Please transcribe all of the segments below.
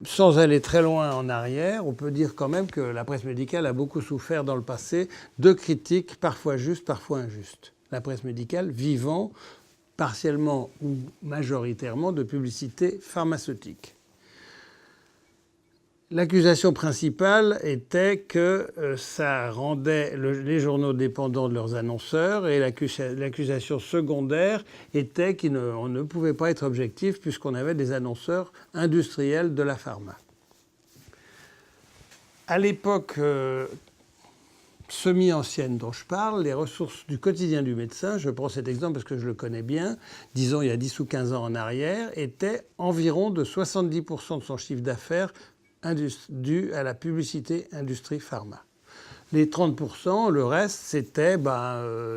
Sans aller très loin en arrière, on peut dire quand même que la presse médicale a beaucoup souffert dans le passé de critiques parfois justes, parfois injustes. La presse médicale vivant partiellement ou majoritairement de publicité pharmaceutique. L'accusation principale était que ça rendait les journaux dépendants de leurs annonceurs, et l'accusation secondaire était qu'on ne pouvait pas être objectif puisqu'on avait des annonceurs industriels de la pharma. À l'époque semi-ancienne dont je parle, les ressources du quotidien du médecin, je prends cet exemple parce que je le connais bien, disons il y a 10 ou 15 ans en arrière, étaient environ de 70% de son chiffre d'affaires dû à la publicité industrie pharma. Les 30%, le reste, c'était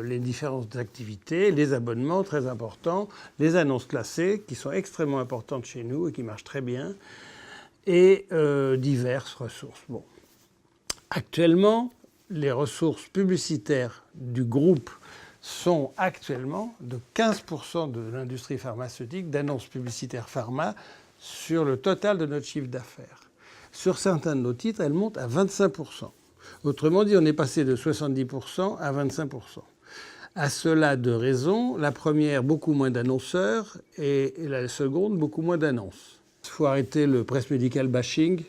les différentes activités, les abonnements très importants, les annonces classées qui sont extrêmement importantes chez nous et qui marchent très bien, et diverses ressources. Bon. Actuellement, les ressources publicitaires du groupe sont actuellement de 15% de l'industrie pharmaceutique, d'annonces publicitaires pharma, sur le total de notre chiffre d'affaires. Sur certains de nos titres, elles montent à 25%. Autrement dit, on est passé de 70% à 25%. À cela, deux raisons. La première, beaucoup moins d'annonceurs, et la seconde, beaucoup moins d'annonces. Il faut arrêter le presse médical bashing.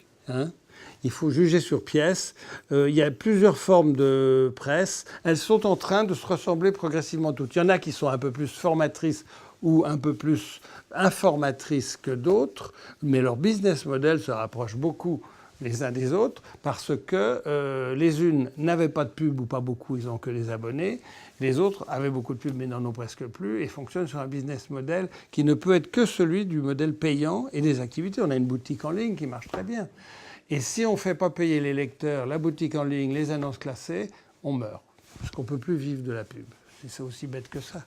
Il faut juger sur pièce. Il y a plusieurs formes de presse. Elles sont en train de se ressembler progressivement toutes. Il y en a qui sont un peu plus formatrices ou un peu plus informatrices que d'autres, mais leur business model se rapproche beaucoup les uns des autres parce que les unes n'avaient pas de pub ou pas beaucoup, ils n'ont que les abonnés. Les autres avaient beaucoup de pubs mais n'en ont presque plus et fonctionnent sur un business model qui ne peut être que celui du modèle payant et des activités. On a une boutique en ligne qui marche très bien. Et si on ne fait pas payer les lecteurs, la boutique en ligne, les annonces classées, on meurt. Parce qu'on ne peut plus vivre de la pub. C'est aussi bête que ça.